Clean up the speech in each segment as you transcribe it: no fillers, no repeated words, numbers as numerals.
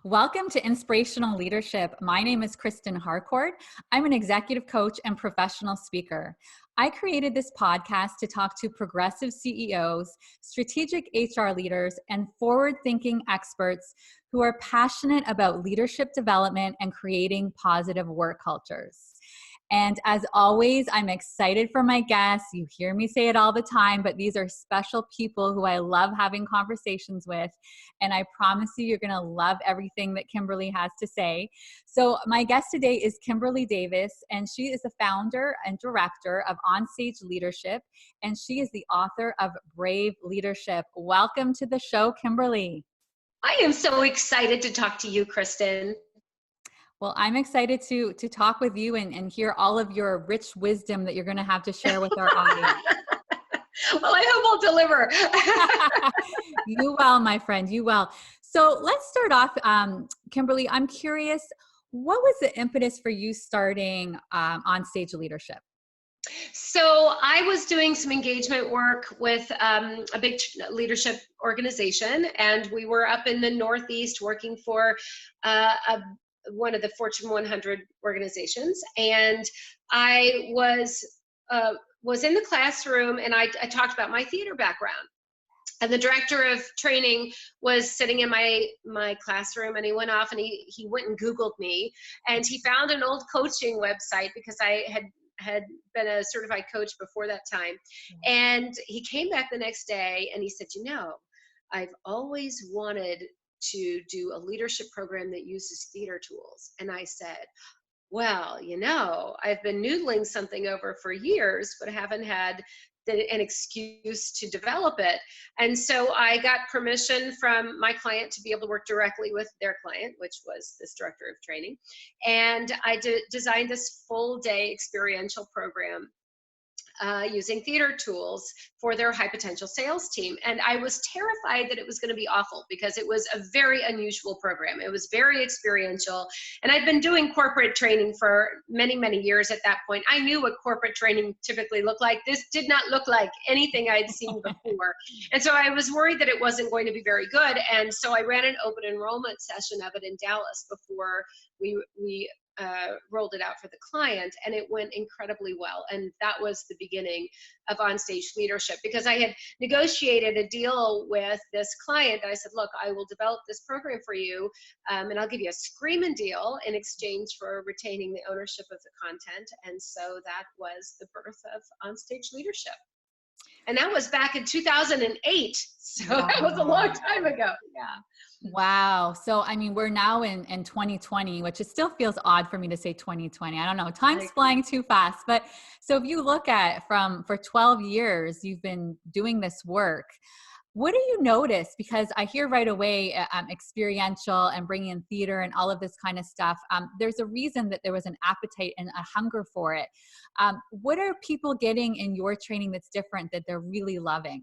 Welcome to Inspirational Leadership. My name is Kristen Harcourt. I'm an executive coach and professional speaker. I created this podcast to talk to progressive CEOs, strategic HR leaders, and forward-thinking experts who are passionate about leadership development and creating positive work cultures. And as always, I'm excited for my guests. You hear me say it all the time, but these are special people who I love having conversations with. And I promise you're going to love everything that Kimberly has to say. So my guest today is Kimberly Davis, and she is the founder and director of Onstage Leadership, and she is the author of Brave Leadership. Welcome to the show, Kimberly. I am so excited to talk to you, Kristen. Well, I'm excited to talk with you and hear all of your rich wisdom that you're going to have to share with our audience. Well, I hope I'll deliver. You will, my friend, you will. So let's start off, Kimberly, I'm curious, what was the impetus for you starting Onstage Leadership? So I was doing some engagement work with a big leadership organization, and we were up in the Northeast working for one of the Fortune 100 organizations. And I was in the classroom, and I talked about my theater background. And the director of training was sitting in my classroom, and he went off and he went and Googled me, and he found an old coaching website because I had been a certified coach before that time. And he came back the next day and he said, I've always wanted to do a leadership program that uses theater tools. And I said, well, I've been noodling something over for years, but haven't had an excuse to develop it. And so I got permission from my client to be able to work directly with their client, which was this director of training. And I designed this full day experiential program using theater tools for their high potential sales team. And I was terrified that it was going to be awful because it was a very unusual program. It was very experiential. And I'd been doing corporate training for many, many years at that point. I knew what corporate training typically looked like. This did not look like anything I'd seen before. And so I was worried that it wasn't going to be very good. And so I ran an open enrollment session of it in Dallas before we rolled it out for the client, and it went incredibly well. And that was the beginning of Onstage Leadership, because I had negotiated a deal with this client. I said, look, I will develop this program for you, and I'll give you a screaming deal in exchange for retaining the ownership of the content. And so that was the birth of Onstage Leadership. And that was back in 2008. So wow. That was a long time ago. Yeah. Wow. So, I mean, we're now in 2020, which it still feels odd for me to say 2020. I don't know. Time's flying too fast. But so if you look at for 12 years, you've been doing this work. What do you notice? Because I hear right away experiential and bringing in theater and all of this kind of stuff. There's a reason that there was an appetite and a hunger for it. What are people getting in your training that's different that they're really loving?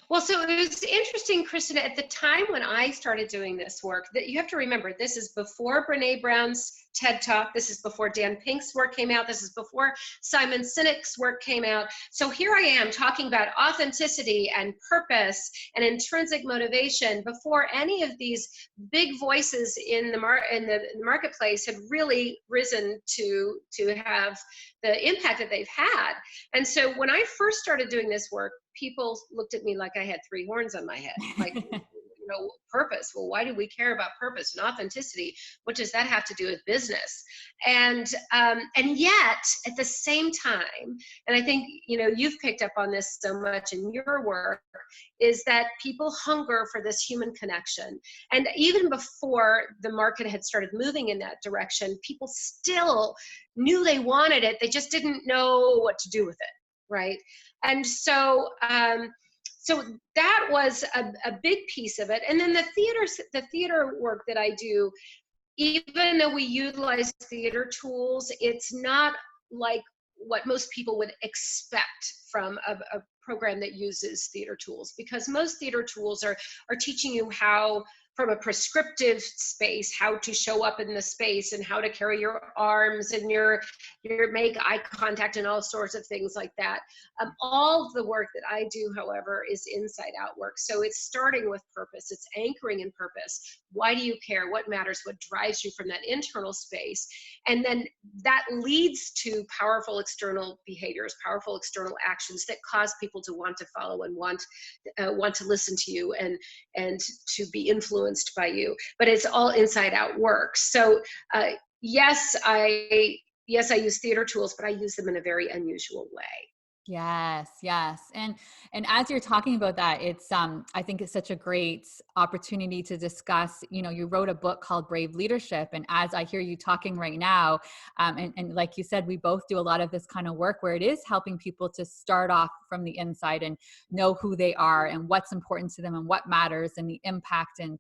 Well, so it was interesting, Kristen, at the time when I started doing this work, that you have to remember, this is before Brene Brown's TED Talk. This is before Dan Pink's work came out. This is before Simon Sinek's work came out. So here I am talking about authenticity and purpose and intrinsic motivation before any of these big voices in the marketplace had really risen to have the impact that they've had. And so when I first started doing this work, people looked at me like I had three horns on my head. Like, purpose. Well, why do we care about purpose and authenticity? What does that have to do with business? And yet, at the same time, and I think you've picked up on this so much in your work, is that people hunger for this human connection. And even before the market had started moving in that direction, people still knew they wanted it. They just didn't know what to do with it, right? And so so that was a big piece of it. And then the theater work that I do, even though we utilize theater tools, it's not like what most people would expect from a program that uses theater tools, because most theater tools are teaching you how from a prescriptive space, how to show up in the space and how to carry your arms and your make eye contact and all sorts of things like that. All of the work that I do, however, is inside out work. So it's starting with purpose. It's anchoring in purpose. Why do you care? What matters? What drives you from that internal space? And then that leads to powerful external behaviors, powerful external actions that cause people to want to follow and want to listen to you and to be influenced by you. But it's all inside out work. So yes, I use theater tools, but I use them in a very unusual way. Yes, yes. And as you're talking about that, it's I think it's such a great opportunity to discuss, you wrote a book called Brave Leadership. And as I hear you talking right now, and like you said, we both do a lot of this kind of work where it is helping people to start off from the inside and know who they are and what's important to them and what matters and the impact and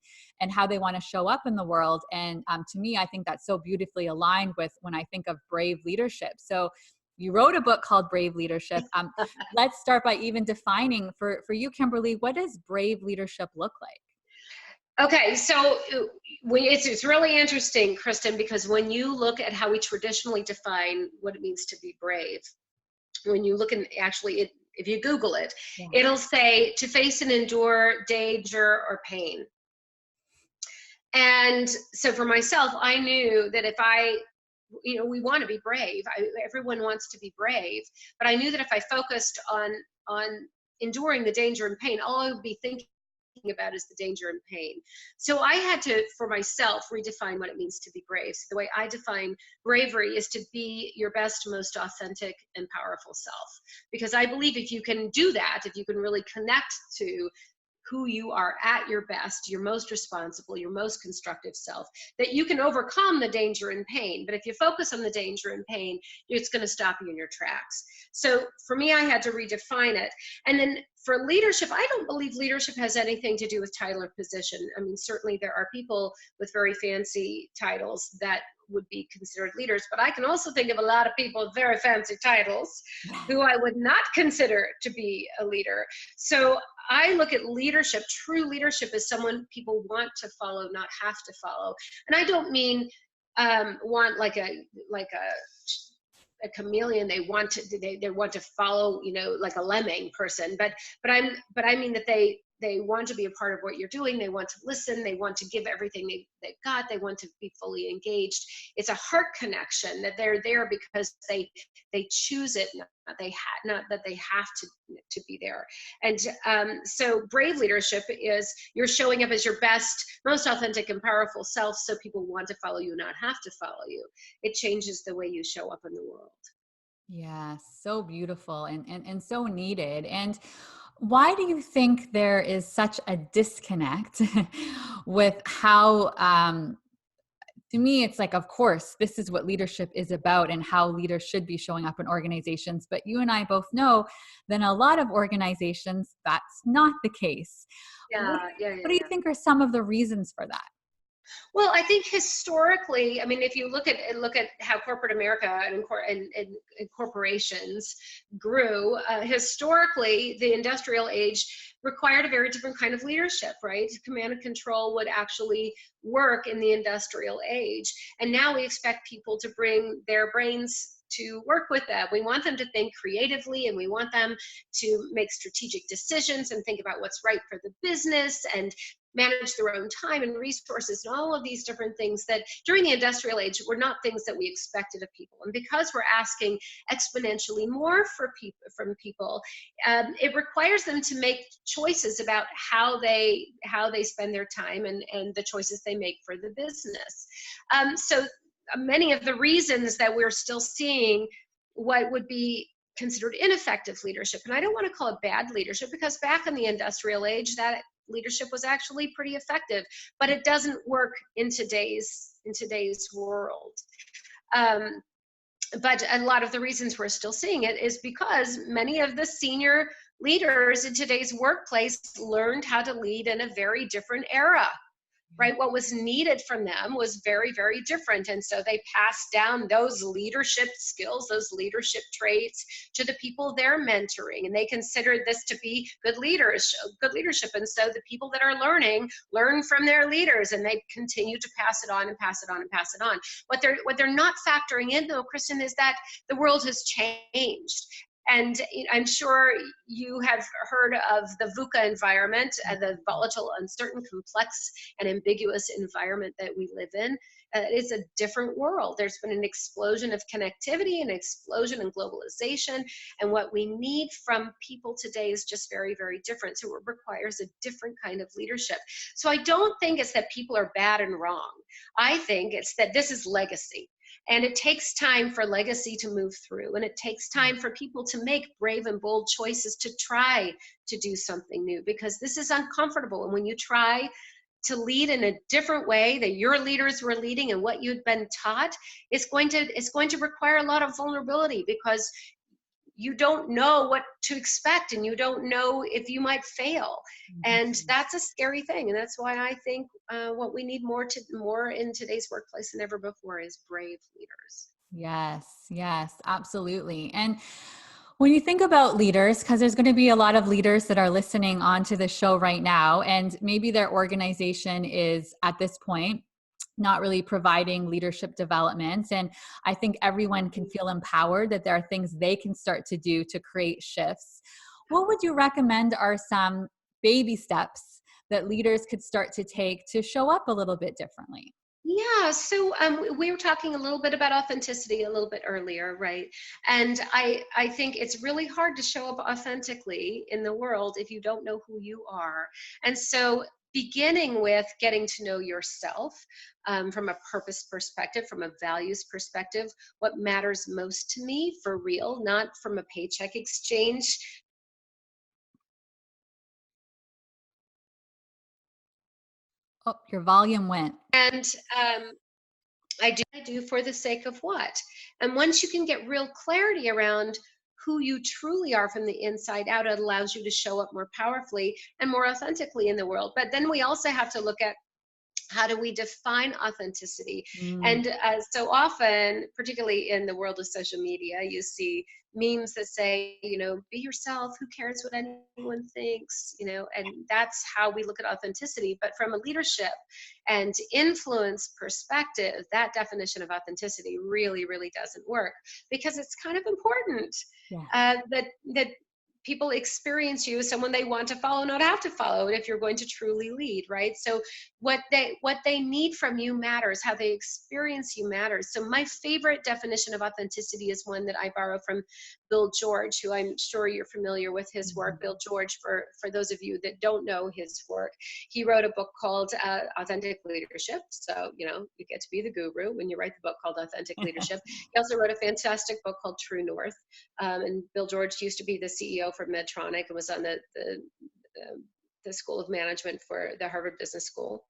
how they want to show up in the world. And to me, I think that's so beautifully aligned with when I think of brave leadership. So you wrote a book called Brave Leadership. Let's start by even defining for you, Kimberly, what does brave leadership look like? Okay, so it's really interesting, Kristen, because when you look at how we traditionally define what it means to be brave, when you look and actually, if you Google it, yeah, it'll say to face and endure danger or pain. And so for myself, I knew that if we want to be brave. Everyone wants to be brave, but I knew that if I focused on enduring the danger and pain, all I would be thinking about is the danger and pain. So I had to, for myself, redefine what it means to be brave. So the way I define bravery is to be your best, most authentic and powerful self. Because I believe if you can do that, if you can really connect to who you are at your best, your most responsible, your most constructive self, that you can overcome the danger and pain. But if you focus on the danger and pain, it's going to stop you in your tracks. So for me, I had to redefine it. And then for leadership, I don't believe leadership has anything to do with title or position. I mean, certainly there are people with very fancy titles that would be considered leaders, but I can also think of a lot of people with very fancy titles who I would not consider to be a leader. So I look at leadership, true leadership, as someone people want to follow, not have to follow. And I don't mean want like a chameleon. They want to follow, like a lemming person. But I mean that they want to be a part of what you're doing. They want to listen. They want to give everything they've got. They want to be fully engaged. It's a heart connection that they're there because they choose it, not that they have to be there. And so brave leadership is you're showing up as your best, most authentic and powerful self, so people want to follow you, not have to follow you. It changes the way you show up in the world. Yeah, so beautiful and so needed. And why do you think there is such a disconnect with how, to me, it's like, of course, this is what leadership is about and how leaders should be showing up in organizations. But you and I both know that in a lot of organizations, that's not the case. What do you think are some of the reasons for that? Well, I think historically, I mean, if you look at how corporate America and corporations grew, historically, the industrial age required a very different kind of leadership, right? Command and control would actually work in the industrial age. And now we expect people to bring their brains to work with that. We want them to think creatively, and we want them to make strategic decisions and think about what's right for the business and manage their own time and resources and all of these different things that during the industrial age were not things that we expected of people. And because we're asking exponentially more from people, it requires them to make choices about how they spend their time and the choices they make for the business. So many of the reasons that we're still seeing what would be considered ineffective leadership, and I don't want to call it bad leadership, because back in the industrial age, that leadership was actually pretty effective, but it doesn't work in today's world. But a lot of the reasons we're still seeing it is because many of the senior leaders in today's workplace learned how to lead in a very different era. right? What was needed from them was very, very different. And so they passed down those leadership skills, those leadership traits to the people they're mentoring. And they considered this to be good leadership. And so the people that are learning learn from their leaders, and they continue to pass it on and pass it on and pass it on. What they're not factoring in, though, Kristen, is that the world has changed. And I'm sure you have heard of the VUCA environment, the volatile, uncertain, complex, and ambiguous environment that we live in. It's a different world. There's been an explosion of connectivity, an explosion in globalization, and what we need from people today is just very, very different. So it requires a different kind of leadership. So I don't think it's that people are bad and wrong. I think it's that this is legacy. And it takes time for legacy to move through, and it takes time for people to make brave and bold choices to try to do something new, because this is uncomfortable. And when you try to lead in a different way that your leaders were leading and what you'd been taught, it's going to require a lot of vulnerability, because you don't know what to expect, and you don't know if you might fail. And that's a scary thing. And that's why I think what we need more in today's workplace than ever before is brave leaders. Yes, absolutely. And when you think about leaders, because there's going to be a lot of leaders that are listening onto the show right now, and maybe their organization is at this point not really providing leadership development. And I think everyone can feel empowered that there are things they can start to do to create shifts. What would you recommend are some baby steps that leaders could start to take to show up a little bit differently? Yeah, so we were talking a little bit about authenticity a little bit earlier, right? And I think it's really hard to show up authentically in the world if you don't know who you are. And so beginning with getting to know yourself from a purpose perspective, from a values perspective, what matters most to me for real, not from a paycheck exchange. Oh, your volume went. And I do for the sake of what? And once you can get real clarity around who you truly are from the inside out, it allows you to show up more powerfully and more authentically in the world. But then we also have to look at, how do we define authenticity? Mm. And so often, particularly in the world of social media, you see memes that say, be yourself, who cares what anyone thinks, and that's how we look at authenticity. But from a leadership and influence perspective, that definition of authenticity really, really doesn't work, because it's kind of important Yeah. that people experience you as someone they want to follow, not have to follow it if you're going to truly lead, right? So what they need from you matters. How they experience you matters. So my favorite definition of authenticity is one that I borrow from Bill George, who I'm sure you're familiar with his work. Bill George, for those of you that don't know his work, he wrote a book called Authentic Leadership. So, you get to be the guru when you write the book called Authentic Leadership. He also wrote a fantastic book called True North. And Bill George used to be the CEO for Medtronic and was on the School of Management for the Harvard Business School.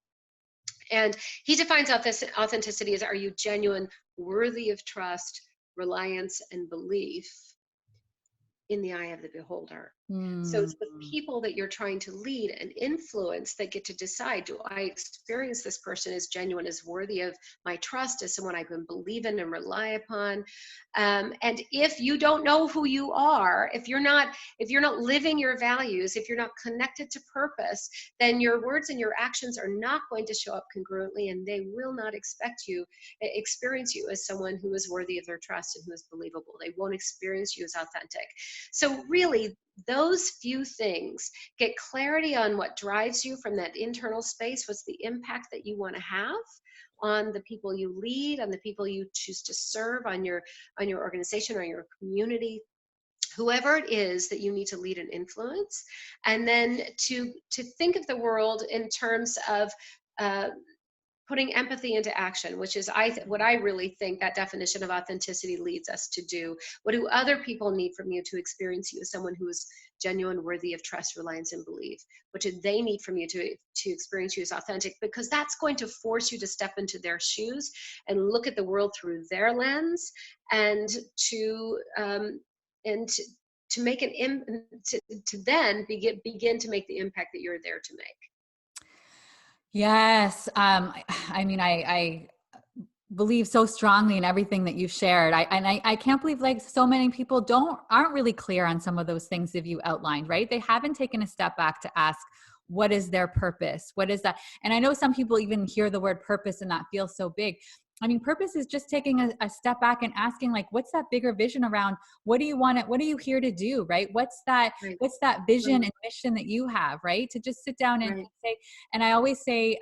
And he defines authenticity as, are you genuine, worthy of trust, reliance, and belief in the eye of the beholder? So it's the Mm. people that you're trying to lead and influence that get to decide, do I experience this person as genuine, as worthy of my trust, as someone I can believe in and rely upon? And if you don't know who you are, if you're not living your values, if you're not connected to purpose, then your words and your actions are not going to show up congruently, and they will not experience you as someone who is worthy of their trust and who is believable. They won't experience you as authentic. So really, those few things, get clarity on what drives you from that internal space. What's the impact that you want to have on the people you lead, on the people you choose to serve, on your organization or your community, whoever it is that you need to lead and influence. And then to think of the world in terms of putting empathy into action, which is what I really think that definition of authenticity leads us to do. What do other people need from you to experience you as someone who is genuine, worthy of trust, reliance, and belief? What do they need from you to experience you as authentic? Because that's going to force you to step into their shoes and look at the world through their lens, and to make to then begin to make the impact that you're there to make. Yes. I mean, I believe so strongly in everything that you've shared. I can't believe like so many people aren't really clear on some of those things that you outlined, right? They haven't taken a step back to ask, what is their purpose? What is that? And I know some people even hear the word purpose and that feels so big. I mean, purpose is just taking a step back and asking, like, what's that bigger vision around? What do you want it? What are you here to do? Right? Right, What's that vision right, and mission that you have? Right? To just sit down and right. say, and I always say,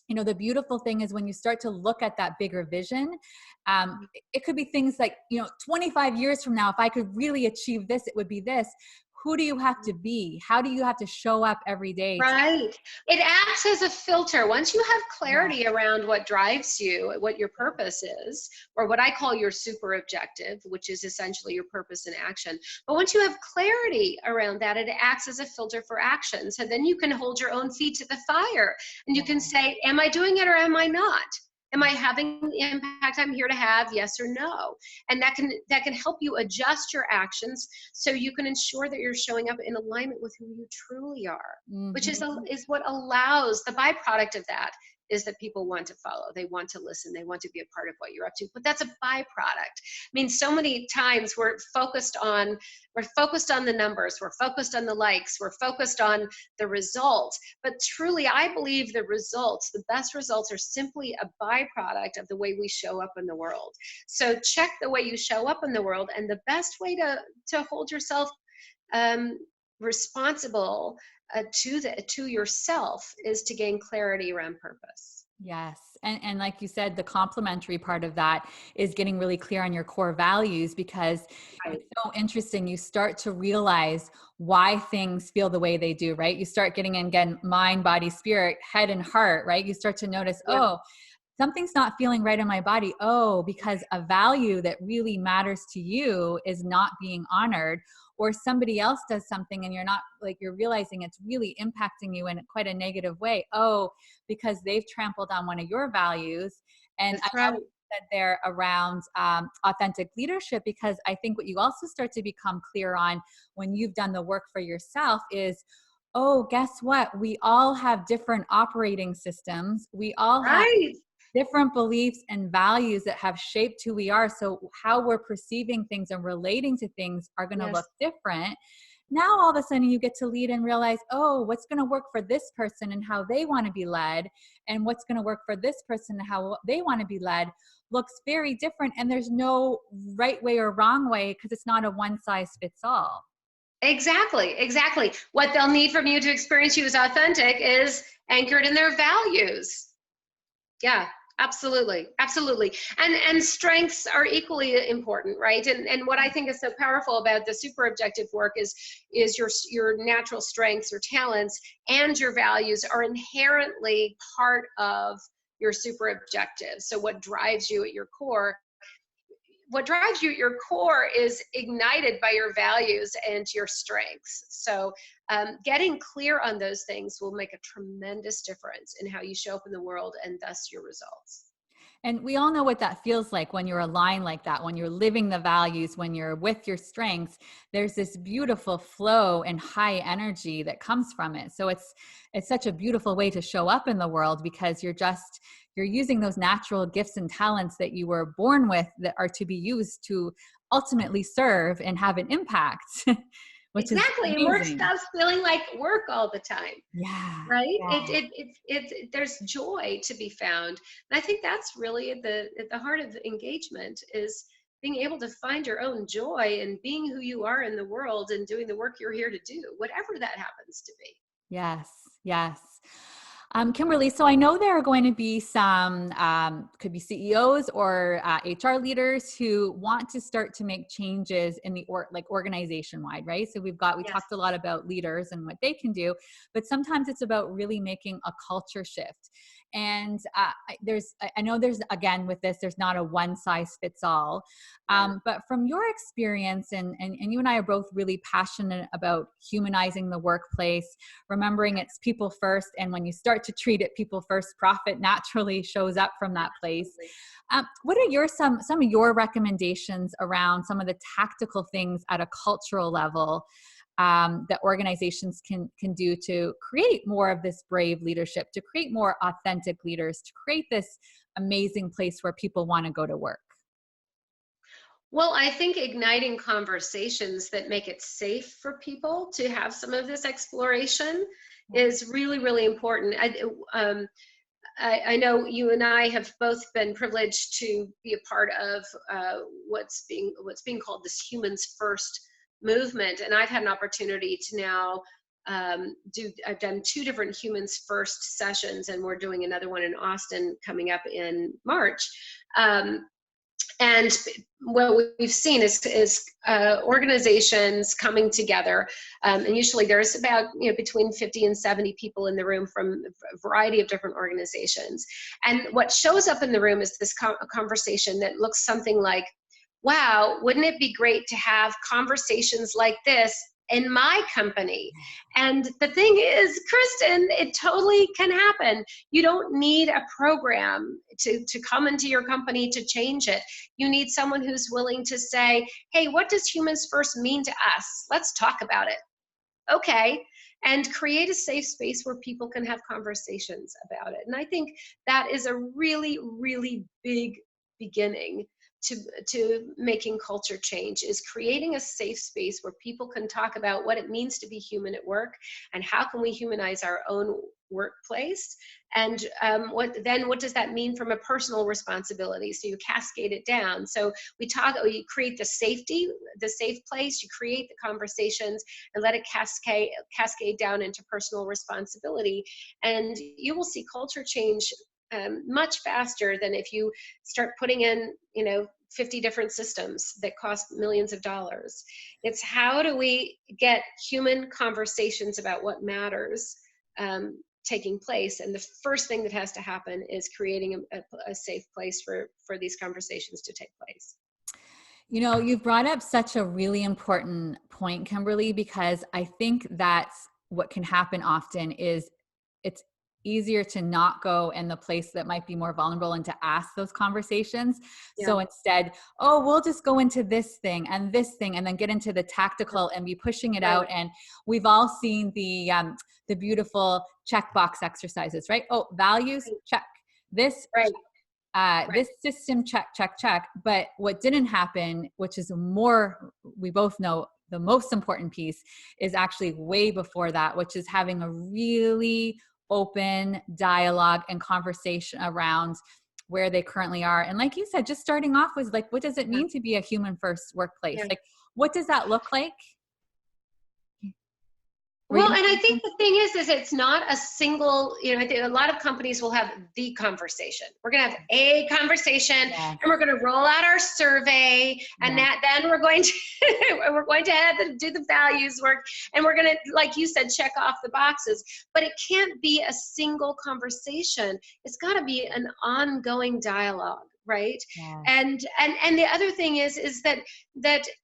you know, the beautiful thing is when you start to look at that bigger vision, it could be things like, you know, 25 years from now, if I could really achieve this, it would be this. Who do you have to be? How do you have to show up every day to? Right. It acts as a filter. Once you have Yeah. clarity around what drives you, what your purpose is, or what I call your super objective, which is essentially your purpose in action. But once you have clarity around that, it acts as a filter for action. So then you can hold your own feet to the fire and you can Yeah. say, am I doing it or am I not? Am I having the impact I'm here to have? Yes or no? And that can help you adjust your actions so you can ensure that you're showing up in alignment with who you truly are, which is Mhm. is what allows the byproduct of that is that people want to follow, they want to listen, they want to be a part of what you're up to. But that's a byproduct. I mean, so many times we're focused on the numbers, we're focused on the likes, we're focused on the results. But truly, I believe the best results are simply a byproduct of the way we show up in the world. So check the way you show up in the world, and the best way to hold yourself um, responsible to yourself is to gain clarity around purpose. Yes. And like you said, the complementary part of that is getting really clear on your core values, because Right. it's so interesting. You start to realize why things feel the way they do, right? You start getting in again, mind, body, spirit, head, and heart, right? You start to notice, Yeah. oh, something's not feeling right in my body. Oh, because a value that really matters to you is not being honored, or somebody else does something and you're not, like, you're realizing it's really impacting you in quite a negative way. Oh, because they've trampled on one of your values. And I That's right. love what you said there around authentic leadership, because I think what you also start to become clear on when you've done the work for yourself is, oh, guess what? We all have different operating systems. We all have Right. different beliefs and values that have shaped who we are. So how we're perceiving things and relating to things are going to look Yes. different. Now all of a sudden you get to lead and realize, oh, what's going to work for this person and how they want to be led, and what's going to work for this person and how they want to be led looks very different. And there's no right way or wrong way, because it's not a one size fits all. Exactly. Exactly. What they'll need from you to experience you as authentic is anchored in their values. Yeah, absolutely, absolutely. And strengths are equally important, right? And what I think is so powerful about the super objective work is your natural strengths or talents and your values are inherently part of your super objective. So what drives you at your core is ignited by your values and your strengths. So getting clear on those things will make a tremendous difference in how you show up in the world and thus your results. And we all know what that feels like when you're aligned like that, when you're living the values, when you're with your strengths. There's this beautiful flow and high energy that comes from it. So it's such a beautiful way to show up in the world, because you're using those natural gifts and talents that you were born with that are to be used to ultimately serve and have an impact, which is Exactly, and work amazing. stops feeling like work all the time, Yeah. right? Yeah. There's joy to be found, and I think that's really at the heart of engagement is being able to find your own joy and being who you are in the world and doing the work you're here to do, whatever that happens to be. Yes, yes. Kimberly, so I know there are going to be some, could be CEOs or HR leaders who want to start to make changes in the like organization wide, right? So we Yes. talked a lot about leaders and what they can do, but sometimes it's about really making a culture shift. And I know there's, again, with this, there's not a one size fits all. Right. But from your experience, and you and I are both really passionate about humanizing the workplace, remembering it's people first. And when you start to treat it people first, profit naturally shows up from that place. Absolutely. What are some of your recommendations around some of the tactical things at a cultural level that organizations can do to create more of this brave leadership, to create more authentic leaders, to create this amazing place where people want to go to work? Well, I think igniting conversations that make it safe for people to have some of this exploration is really, really important. I know you and I have both been privileged to be a part of what's being called this Humans First movement, and I've had an opportunity to now I've done 2 different Humans First sessions, and we're doing another one in Austin coming up in March. And what we've seen is organizations coming together, and usually there's about between 50 and 70 people in the room from a variety of different organizations. And what shows up in the room is this conversation that looks something like, wow, wouldn't it be great to have conversations like this in my company? And the thing is, Kristen, it totally can happen. You don't need a program to come into your company to change it. You need someone who's willing to say, hey, what does Humans First mean to us? Let's talk about it. Okay. And create a safe space where people can have conversations about it. And I think that is a really, really big beginning to making culture change, is creating a safe space where people can talk about what it means to be human at work, and how can we humanize our own workplace, and what does that mean from a personal responsibility? So you cascade it down. So you create the safe place, you create the conversations, and let it cascade down into personal responsibility, and you will see culture change much faster than if you start putting in 50 different systems that cost millions of dollars. It's how do we get human conversations about what matters taking place, and the first thing that has to happen is creating a safe place for these conversations to take place. You've brought up such a really important point, Kimberly, because I think that's what can happen often is it's easier to not go in the place that might be more vulnerable and to ask those conversations. Yeah. So instead, we'll just go into this thing and then get into the tactical and be pushing it out. And we've all seen the beautiful checkbox exercises, right? Oh, values, check. This, right. This system, check. But what didn't happen, which is we both know the most important piece, is actually way before that, which is having a really open dialogue and conversation around where they currently are. And like you said, just starting off was like, what does it mean to be a human first workplace? Yeah. Like, what does that look like? Well, and I think the thing is it's not a single, I think a lot of companies will have the conversation. We're going to have a conversation, and we're going to roll out our survey, and then we're going to do the values work, and we're going to, like you said, check off the boxes. But it can't be a single conversation. It's got to be an ongoing dialogue. Right. Yeah. And the other thing is that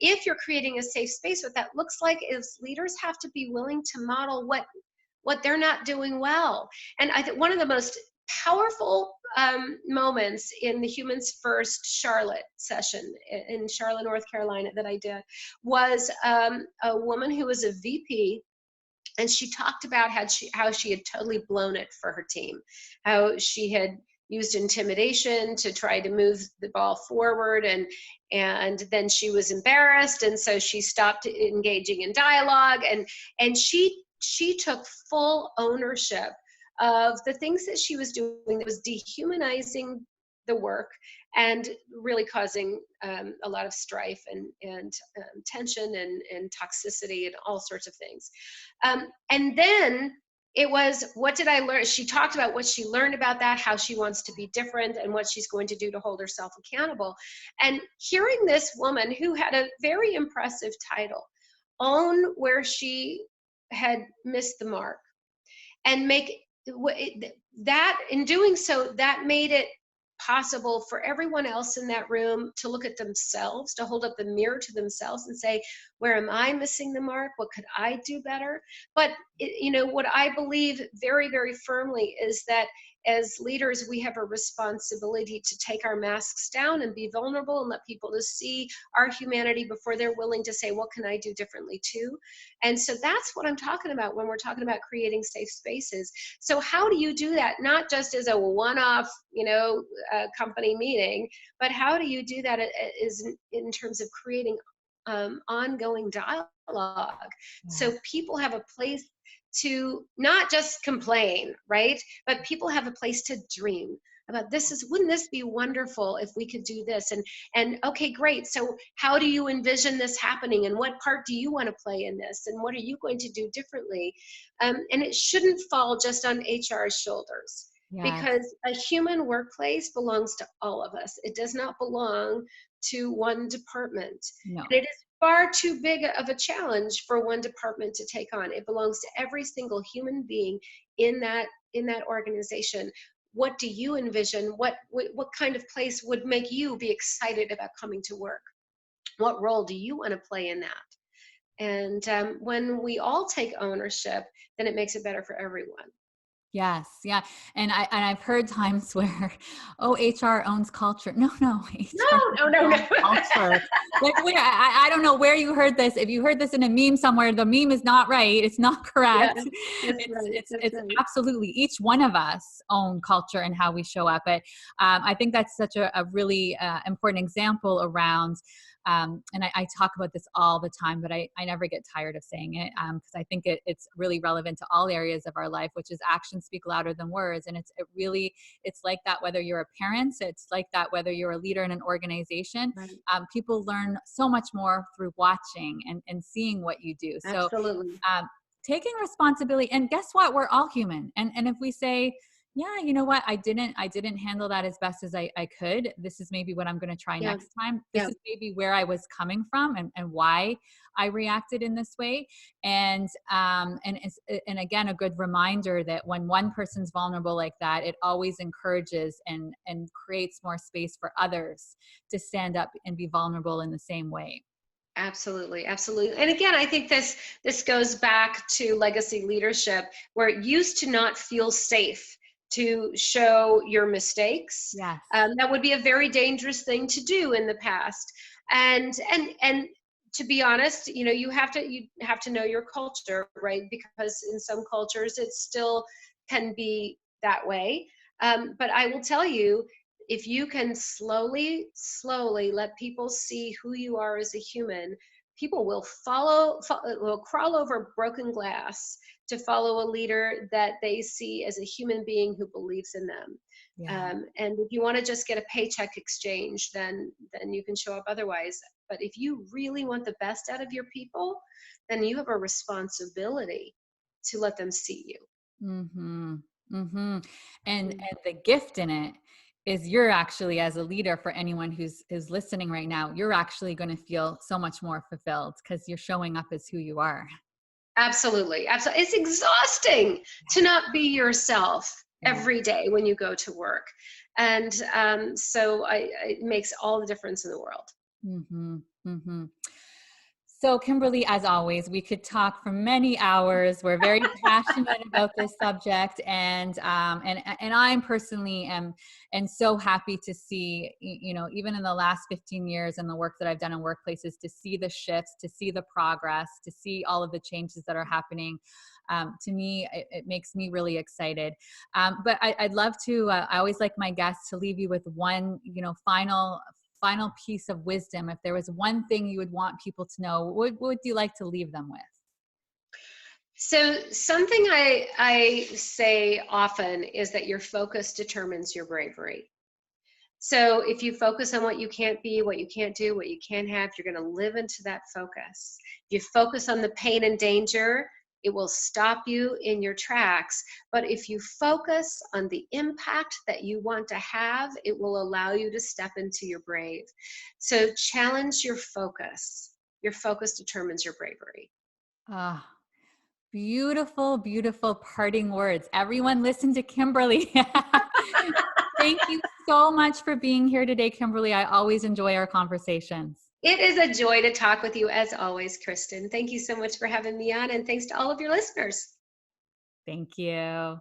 if you're creating a safe space, what that looks like is leaders have to be willing to model what they're not doing well. And I think one of the most powerful moments in the Humans First Charlotte session in Charlotte, North Carolina, that I did was a woman who was a VP. And she talked about how she had totally blown it for her team, how she had used intimidation to try to move the ball forward, and then she was embarrassed, and so she stopped engaging in dialogue, and she took full ownership of the things that she was doing that was dehumanizing the work and really causing a lot of strife and tension and toxicity and all sorts of things. And then it was, what did I learn? She talked about what she learned about that, how she wants to be different, and what she's going to do to hold herself accountable. And hearing this woman who had a very impressive title own where she had missed the mark, and make that, in doing so, that made it possible for everyone else in that room to look at themselves, to hold up the mirror to themselves and say, where am I missing the mark? What could I do better? But what I believe very, very firmly is that as leaders, we have a responsibility to take our masks down and be vulnerable and let people to see our humanity before they're willing to say, what can I do differently too? And so that's what I'm talking about when we're talking about creating safe spaces. So how do you do that? Not just as a one-off, company meeting, but how do you do that is in terms of creating ongoing dialogue, Yeah. so people have a place to not just complain, right? But people have a place to dream about wouldn't this be wonderful if we could do this? And okay, great. So how do you envision this happening? And what part do you want to play in this? And what are you going to do differently? And it shouldn't fall just on HR's shoulders, Yes. because a human workplace belongs to all of us. It does not belong to one department. No. And it is far too big of a challenge for one department to take on. It belongs to every single human being in that organization. What do you envision? What kind of place would make you be excited about coming to work? What role do you want to play in that? And when we all take ownership, then it makes it better for everyone. Yes, yeah, and I've heard times where, oh, HR owns culture. No, no, No, HR no, doesn't no, no. own culture. Like, where I don't know where you heard this. If you heard this in a meme somewhere, the meme is not right. It's not Yeah, correct. that's right. That's It's right. absolutely each one of us own culture and how we show up. But I think that's such a really important example around. And I talk about this all the time, but I never get tired of saying it because I think it's really relevant to all areas of our life, which is actions speak louder than words. And it's like that whether you're a parent, it's like that whether you're a leader in an organization. Right. People learn so much more through watching and seeing what you do. So Absolutely. taking responsibility, and guess what? We're all human. And if we say, yeah, you know what? I didn't handle that as best as I could. This is maybe what I'm going to try Yeah. next time. This Yeah. is maybe where I was coming from and why I reacted in this way. And again, a good reminder that when one person's vulnerable like that, it always encourages and creates more space for others to stand up and be vulnerable in the same way. Absolutely, absolutely. And again, I think this goes back to legacy leadership, where it used to not feel safe to show your mistakes. Yes. That would be a very dangerous thing to do in the past. And to be honest, you have to know your culture, right? Because in some cultures, it still can be that way. But I will tell you, if you can slowly let people see who you are as a human, people will crawl over broken glass to follow a leader that they see as a human being who believes in them. Yeah. And if you want to just get a paycheck exchange, then you can show up otherwise. But if you really want the best out of your people, then you have a responsibility to let them see you. Mm-hmm. Mm-hmm. Mm. And the gift in it is you're actually, as a leader, for anyone who's listening right now, you're actually going to feel so much more fulfilled because you're showing up as who you are. Absolutely. Absolutely. It's exhausting to not be yourself Yeah. every day when you go to work. And it makes all the difference in the world. Mm-hmm. Mm-hmm. So, Kimberly, as always, we could talk for many hours. We're very passionate about this subject, and I'm personally am so happy to see, even in the last 15 years and the work that I've done in workplaces, to see the shifts, to see the progress, to see all of the changes that are happening. To me, it makes me really excited. But I'd love to. I always like my guests to leave you with one, final piece of wisdom. If there was one thing you would want people to know, what would you like to leave them with? So something I say often is that your focus determines your bravery. So if you focus on what you can't be, what you can't do, what you can't have, you're going to live into that focus. If you focus on the pain and danger, it will stop you in your tracks. But if you focus on the impact that you want to have, it will allow you to step into your brave. So challenge your focus. Your focus determines your bravery. Ah, beautiful, beautiful parting words. Everyone listen to Kimberly. Thank you so much for being here today, Kimberly. I always enjoy our conversations. It is a joy to talk with you as always, Kristen. Thank you so much for having me on, and thanks to all of your listeners. Thank you.